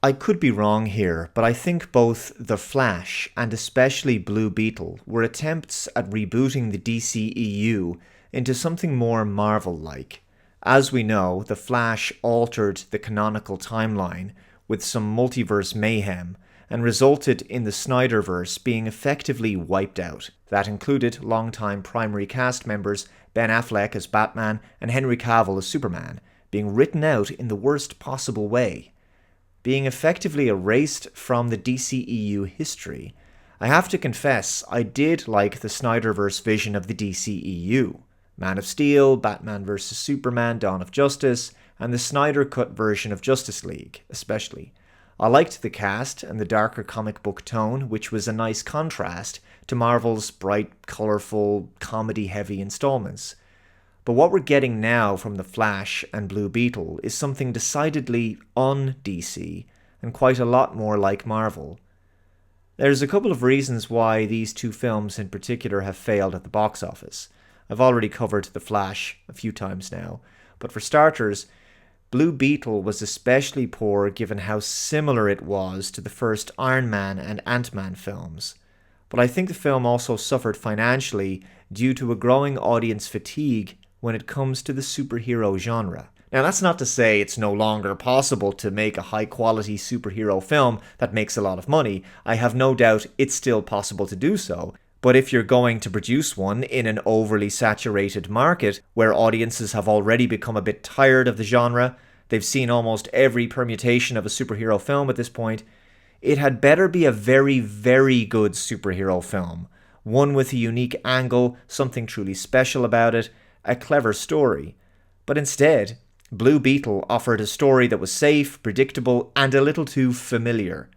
I could be wrong here, but I think both The Flash and especially Blue Beetle were attempts at rebooting the DCEU into something more Marvel-like. As we know, The Flash altered the canonical timeline with some multiverse mayhem and resulted in the Snyderverse being effectively wiped out. That included longtime primary cast members Ben Affleck as Batman and Henry Cavill as Superman being written out in the worst possible way, being effectively erased from the DCEU history. I have to confess, I did like the Snyderverse vision of the DCEU. Man of Steel, Batman vs. Superman, Dawn of Justice, and the Snyder Cut version of Justice League, especially. I liked the cast and the darker comic book tone, which was a nice contrast to Marvel's bright, colourful, comedy-heavy installments. But what we're getting now from The Flash and Blue Beetle is something decidedly un-DC and quite a lot more like Marvel. There's a couple of reasons why these two films in particular have failed at the box office. I've already covered The Flash a few times now, but for starters, Blue Beetle was especially poor given how similar it was to the first Iron Man and Ant-Man films. But I think the film also suffered financially due to a growing audience fatigue when it comes to the superhero genre. Now, that's not to say it's no longer possible to make a high-quality superhero film that makes a lot of money. I have no doubt it's still possible to do so. But if you're going to produce one in an overly saturated market, where audiences have already become a bit tired of the genre, they've seen almost every permutation of a superhero film at this point, it had better be a very, very good superhero film. One with a unique angle, something truly special about it, a clever story. But instead, Blue Beetle offered a story that was safe, predictable, and a little too familiar,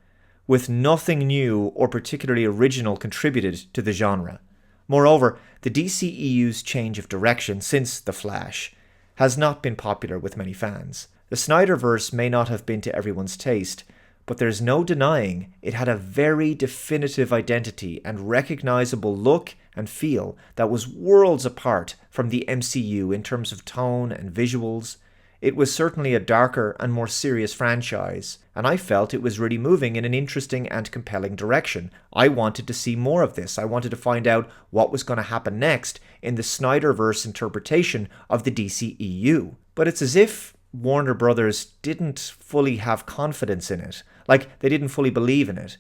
with nothing new or particularly original contributed to the genre. Moreover, the DCEU's change of direction since The Flash has not been popular with many fans. The Snyderverse may not have been to everyone's taste, but there's no denying it had a very definitive identity and recognizable look and feel that was worlds apart from the MCU in terms of tone and visuals. It was certainly a darker and more serious franchise, and I felt it was really moving in an interesting and compelling direction. I wanted to see more of this. I wanted to find out what was going to happen next in the Snyderverse interpretation of the DCEU. But it's as if Warner Brothers didn't fully have confidence in it, like they didn't fully believe in it.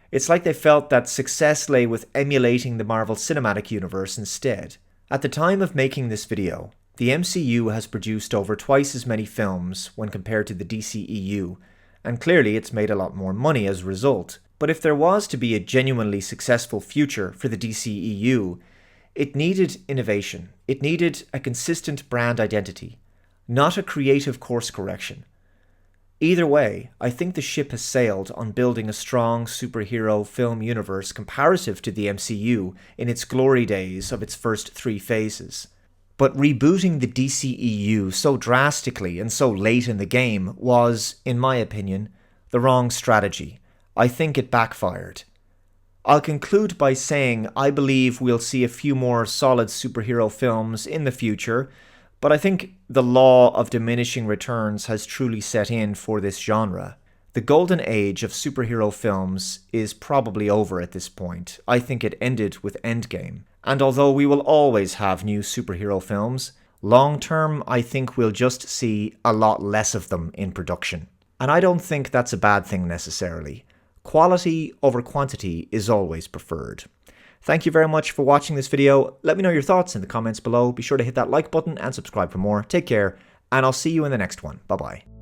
It's like they felt that success lay with emulating the Marvel Cinematic Universe instead. At the time of making this video, the MCU has produced over twice as many films when compared to the DCEU, and clearly it's made a lot more money as a result. But if there was to be a genuinely successful future for the DCEU, it needed innovation. It needed a consistent brand identity, not a creative course correction. Either way, I think the ship has sailed on building a strong superhero film universe comparative to the MCU in its glory days of its first 3 phases. But rebooting the DCEU so drastically and so late in the game was, in my opinion, the wrong strategy. I think it backfired. I'll conclude by saying I believe we'll see a few more solid superhero films in the future, but I think the law of diminishing returns has truly set in for this genre. The golden age of superhero films is probably over at this point. I think it ended with Endgame. And although we will always have new superhero films, long term I think we'll just see a lot less of them in production. And I don't think that's a bad thing necessarily. Quality over quantity is always preferred. Thank you very much for watching this video. Let me know your thoughts in the comments below. Be sure to hit that like button and subscribe for more. Take care, and I'll see you in the next one. Bye bye.